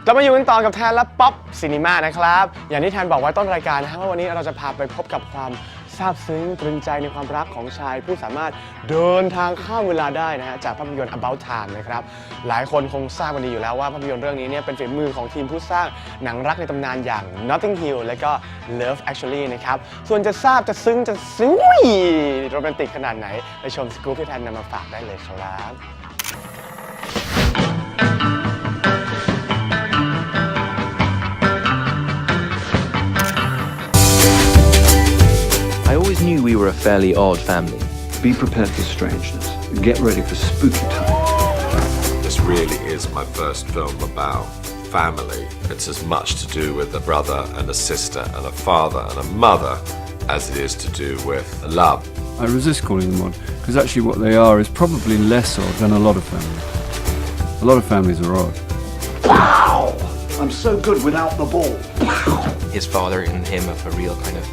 กลับมาอยู่กันต่อกับแทนและป๊อปซีนีมานะครับอย่างที่แทนบอกไว้ต้นรายการนะฮะว่าวันนี้เราจะพาไปพบกับความซาบซึ้งตรึงใจในความรักของชายผู้สามารถเดินทางข้ามเวลาได้นะฮะจากภาพยนตร์ About Time นะครับหลายคนคงทราบกันดีอยู่แล้วว่าภาพยนตร์เรื่องนี้เนี่ยเป็นฝีมือของทีมผู้สร้างหนังรักในตำนานอย่าง Notting Hill และก็ Love Actually นะครับส่วนจะทราบจะซึ้งจะโรแมนติกขนาดไหนไปชมสกู๊ปที่แทนนำมาฝากได้เลยครับ I always knew we were a fairly odd family. Be prepared for strangeness. Get ready for spooky time. This really is my first film about family. It's as much to do with a brother and a sister and a father and a mother as it is to do with love. I resist calling them odd, because actually what they are is probably less odd than a lot of families. A lot of families are odd. Wow! I'm so good without the ball. His father and him have a real kind of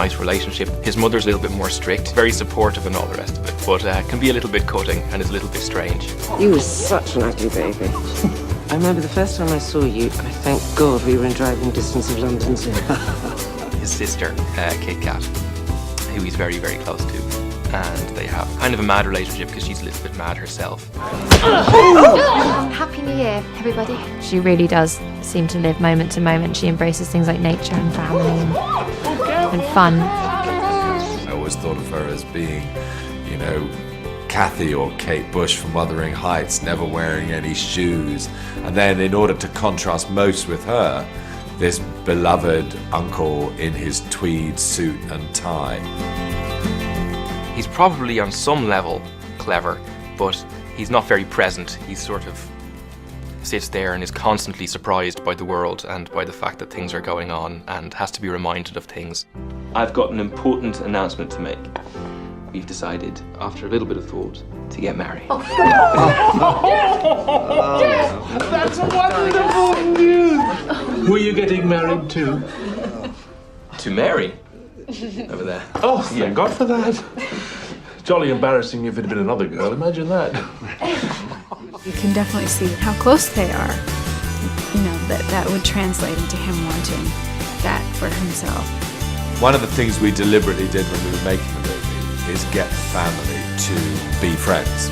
nice relationship. His mother's a little bit more strict, very supportive and all the rest of it, but can be a little bit cutting and is a little bit strange. You were such an ugly baby. I remember the first time I saw you, I thank God we were in driving distance of London Zoo. His sister, Kit Kat, who he's very, very close to, and they have kind of a mad relationship because she's a little bit mad herself. Happy New Year, everybody. She really does seem to live moment to moment. She embraces things like nature and family and fun. I always thought of her as being, you know, Kathy or Kate Bush from Wuthering Heights, never wearing any shoes. And then in order to contrast most with her, this beloved uncle in his tweed suit and tie. He's probably on some level clever, but he's not very present. He sort of sits there and is constantly surprised by the world and by the fact that things are going on and has to be reminded of things. I've got an important announcement to make. We've decided, after a little bit of thought, to get married. That's wonderful news! Who are you getting married to? To Mary? Over there. Oh, thank God for that. Jolly embarrassing if it had been another girl, imagine that. You can definitely see how close they are. You know, that would translate into him wanting that for himself. One of the things we deliberately did when we were making the movie is get the family to be friends.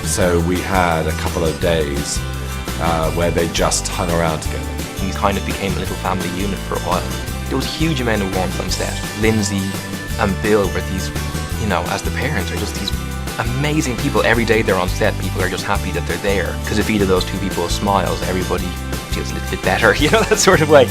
So we had a couple of days where they just hung around together. He kind of became a little family unit for a while. There was a huge amount of warmth on set. Lindsay and Bill were these, you know, as the parents, are just these amazing people. Every day they're on set, people are just happy that they're there. Because if either of those two people smiles, everybody feels a little bit better, you know, that sort of way.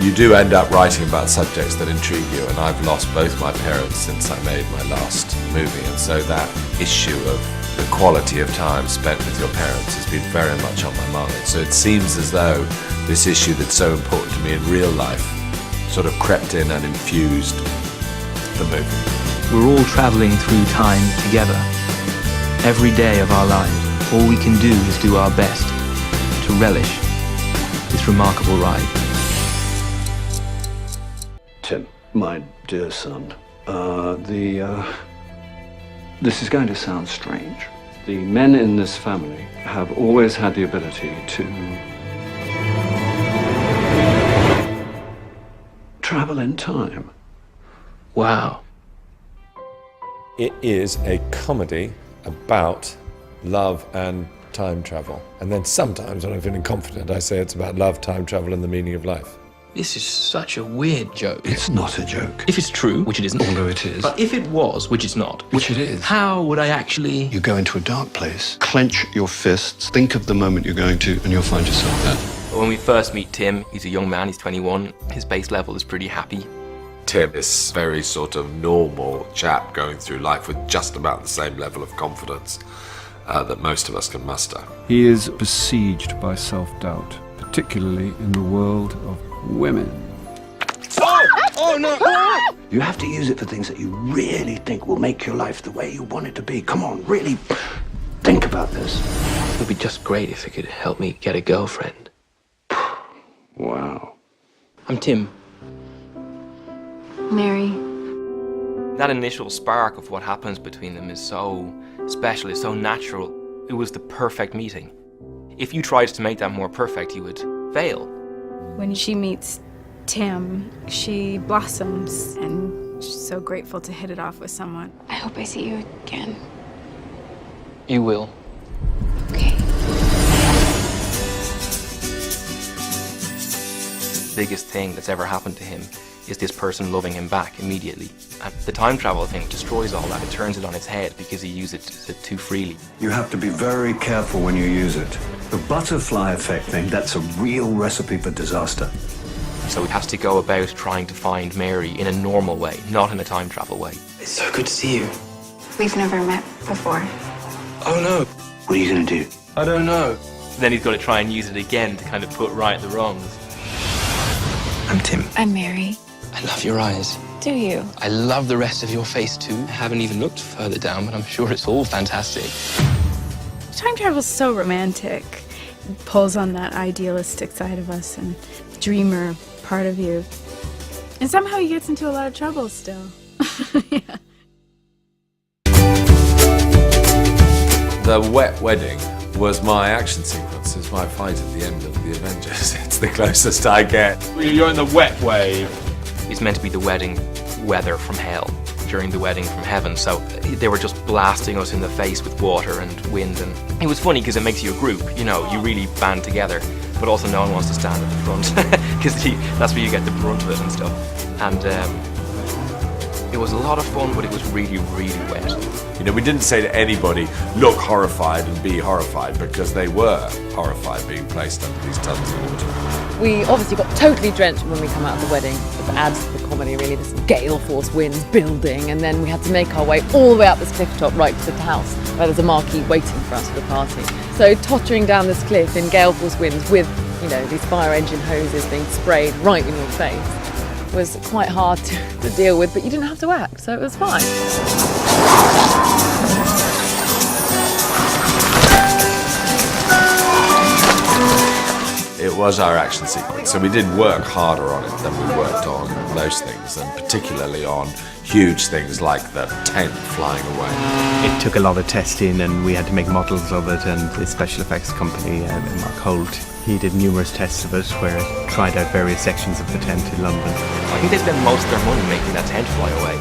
You do end up writing about subjects that intrigue you, and I've lost both my parents since I made my last movie, and so that issue of the quality of time spent with your parents has been very much on my mind. So it seems as though this issue that's so important to me in real life sort of crept in and infused the movie. We're all travelling through time together. Every day of our lives, all we can do is do our best to relish this remarkable ride. Tim, my dear son, this is going to sound strange. The men in this family have always had the ability to travel in time. Wow. It is a comedy about love and time travel. And then sometimes when I'm feeling confident, I say it's about love, time travel, and the meaning of life. This is such a weird joke. It's not a joke. If it's true, which it isn't. Although it is. But if it was, which it's not. Which it is. How would I actually... You go into a dark place, clench your fists, think of the moment you're going to, and you'll find yourself there. When we first meet Tim, he's a young man, he's 21. His base level is pretty happy. Tim is very sort of normal chap going through life with just about the same level of confidence that most of us can muster. He is besieged by self-doubt, particularly in the world of women. Oh no! You have to use it for things that you really think will make your life the way you want it to be. Come on, really think about this. It would be just great if it could help me get a girlfriend. Wow. I'm Tim. Mary. That initial spark of what happens between them is so special, it's so natural. It was the perfect meeting. If you tried to make that more perfect, you would fail. When she meets Tim, she blossoms and she's so grateful to hit it off with someone. I hope I see you again. You will. Okay. The biggest thing that's ever happened to him is this person loving him back immediately. And the time travel thing destroys all that. It turns it on its head because he uses it too freely. You have to be very careful when you use it. The butterfly effect thing, that's a real recipe for disaster. So he has to go about trying to find Mary in a normal way, not in a time travel way. It's so good to see you. We've never met before. Oh no. What are you going to do? I don't know. Then he's got to try and use it again to kind of put right the wrongs. I'm Tim. I'm Mary. I love your eyes. Do you? I love the rest of your face too. I haven't even looked further down, but I'm sure it's all fantastic. Time travel's so romantic. It pulls on that idealistic side of us and dreamer part of you. And somehow he gets into a lot of trouble still. Yeah. The wet wedding was my action sequence. It's my fight at the end of the Avengers. It's the closest I get. You're in the wet wave. It's meant to be the wedding weather from hell during the wedding from heaven. So they were just blasting us in the face with water and wind. And it was funny because it makes you a group, you know, you really band together. But also no one wants to stand at the front because that's where you get the brunt of it and stuff. And it was a lot of fun, but it was really, really wet. You know, we didn't say to anybody, look horrified and be horrified, because they were horrified being placed under these tons of water. We obviously got totally drenched when we come out of the wedding. It adds to the comedy, really. This gale force winds building, and then we had to make our way all the way up this cliff top right to the house, where there's a marquee waiting for us for the party. So tottering down this cliff in gale force winds with, you know, these fire engine hoses being sprayed right in your face was quite hard to deal with, but you didn't have to act, so it was fine. It was our action sequence, so we did work harder on it than we worked on most things, and particularly on huge things like the tent flying away. It took a lot of testing, and we had to make models of it, and the special effects company, Mark Holt, he did numerous tests of it where it tried out various sections of the tent in London. I think they spent most of their money making that tent fly away.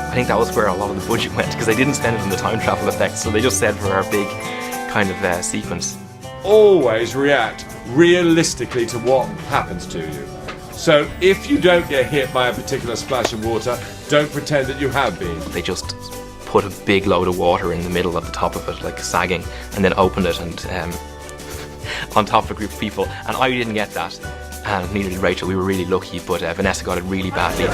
I think that was where a lot of the budget went, because they didn't spend it on the time travel effects, so they just said for our big kind of sequence. Always react realistically to what happens to you. So if you don't get hit by a particular splash of water, don't pretend that you have been. They just put a big load of water in the middle of the top of it, like sagging, and then opened it and on top of a group of people. And I didn't get that, and neither did Rachel. We were really lucky, but Vanessa got it really badly.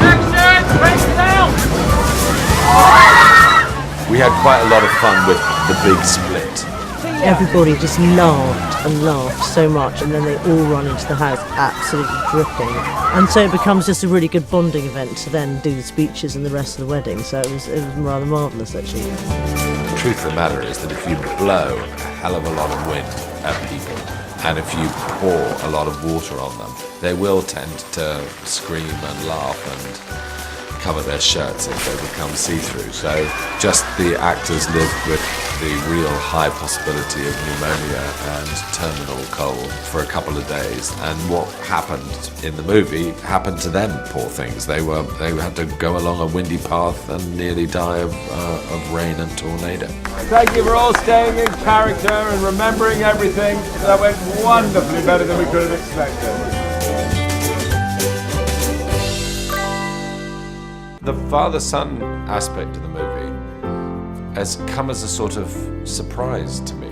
We had quite a lot of fun with the big split. Everybody just laughed and laughed so much, and then they all run into the house absolutely dripping. And so it becomes just a really good bonding event to then do the speeches and the rest of the wedding. So it was rather marvellous, actually. The truth of the matter is that if you blow a hell of a lot of wind at people, and if you pour a lot of water on them, they will tend to scream and laugh and cover their shirts if they become see-through. So just the actors lived with the real high possibility of pneumonia and terminal cold for a couple of days. And what happened in the movie happened to them, poor things. They had to go along a windy path and nearly die of rain and tornado. Thank you for all staying in character and remembering everything. That went wonderfully better than we could have expected. The father-son aspect of the movie has come as a sort of surprise to me.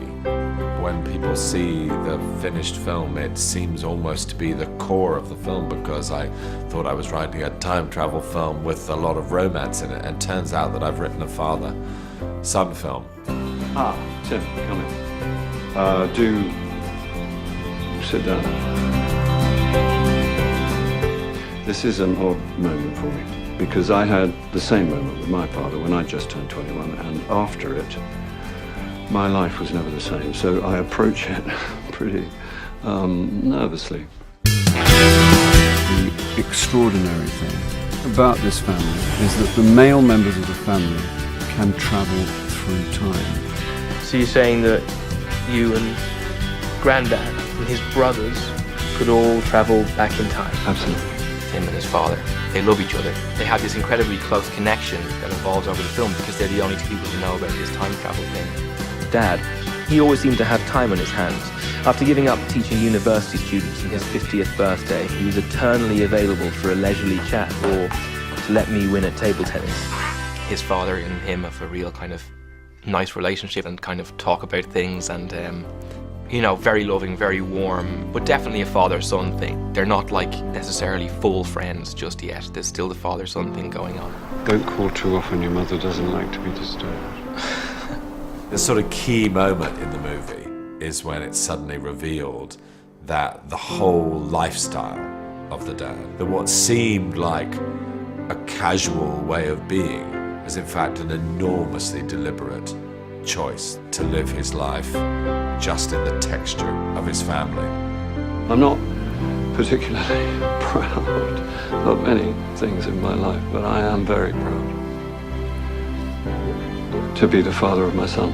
When people see the finished film, it seems almost to be the core of the film, because I thought I was writing a time travel film with a lot of romance in it, and it turns out that I've written a father-son film. Ah, Tim, come in. Do sit down. This is an odd moment for me, because I had the same moment with my father when I just turned 21, and after it, my life was never the same. So I approach it pretty nervously. The extraordinary thing about this family is that the male members of the family can travel through time. So you're saying that you and Grandad and his brothers could all travel back in time. Absolutely. Him and his father. They love each other. They have this incredibly close connection that evolves over the film because they're the only two people who know about this time travel thing. Dad, he always seemed to have time on his hands. After giving up teaching university students on his 50th birthday, he was eternally available for a leisurely chat or to let me win at table tennis. His father and him have a real kind of nice relationship and kind of talk about things and you know, very loving, very warm, but definitely a father-son thing. They're not like necessarily full friends just yet. There's still the father-son thing going on. Don't call too often. Your mother doesn't like to be disturbed. The sort of key moment in the movie is when it's suddenly revealed that the whole lifestyle of the dad, that what seemed like a casual way of being is in fact an enormously deliberate choice to live his life just in the texture of his family. I'm not particularly proud of many things in my life, but I am very proud to be the father of my son.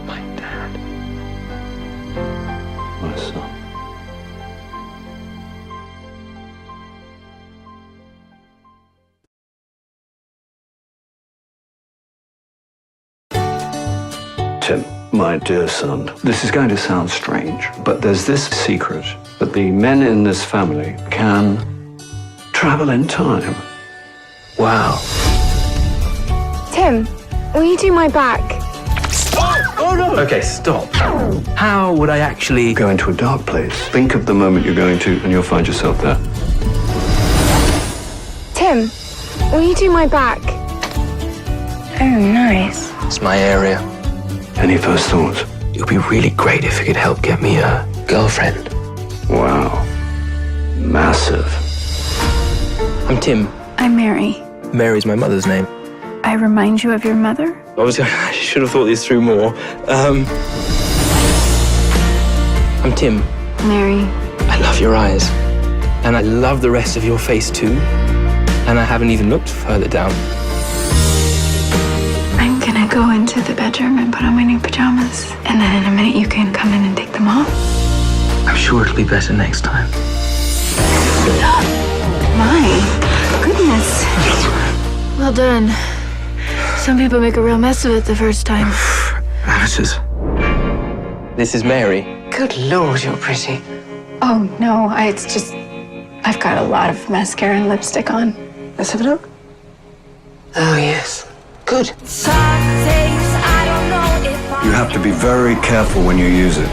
My dad. My son. Tim, my dear son, this is going to sound strange, but there's this secret that the men in this family can travel in time. Wow. Tim, will you do my back? Oh no! Okay, stop. How would I actually Go into a dark place. Think of the moment you're going to, and you'll find yourself there. Tim, will you do my back? Oh, nice. It's my area. Any first thoughts? It would be really great if it could help get me a girlfriend. Wow. Massive. I'm Tim. I'm Mary. Mary's my mother's name. I remind you of your mother? Obviously, I should have thought this through more. I'm Tim. Mary. I love your eyes. And I love the rest of your face too. And I haven't even looked further down. I'm gonna go into the bedroom and put on my new pajamas. And then in a minute you can come in and take them off. I'm sure it'll be better next time. My goodness. Well done. Some people make a real mess of it the first time. Amateurs. This is Mary. Good Lord, you're pretty. Oh, no, it's just... I've got a lot of mascara and lipstick on. Let's have a look. Oh, yes. Good. You have to be very careful when you use it.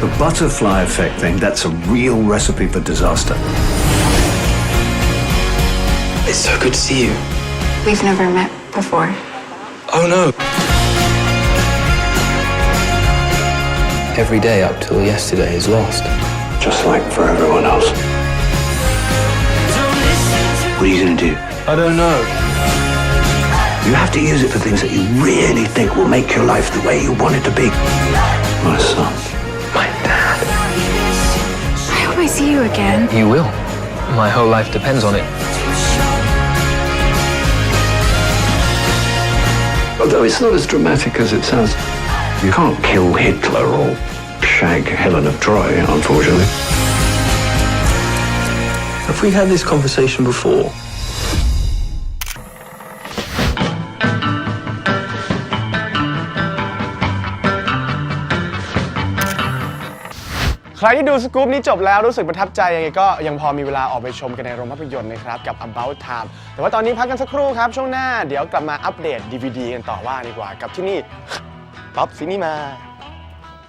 The butterfly effect thing, that's a real recipe for disaster. It's so good to see you. We've never met before. Oh no. Every day up till yesterday is lost. Just like for everyone else. What are you going to do? I don't know. You have to use it for things that you really think will make your life the way you want it to be. My son. My dad. I hope I see you again. You will. My whole life depends on it. Although it's not as dramatic as it sounds. You can't kill Hitler or shag Helen of Troy, unfortunately. Have we had this conversation before? ใครที่ดูสกู๊ปนี้จบแล้วรู้สึกประทับใจยังไงก็ยังพอมีเวลาออกไปชมกันในโรงภาพยนตร์นะครับกับ About Time แต่ว่าตอนนี้พักกันสักครู่ครับช่วงหน้าเดี๋ยวกลับมาอัปเดต DVD กันต่อว่าดีกว่ากับที่นี่ป๊อปซินิมา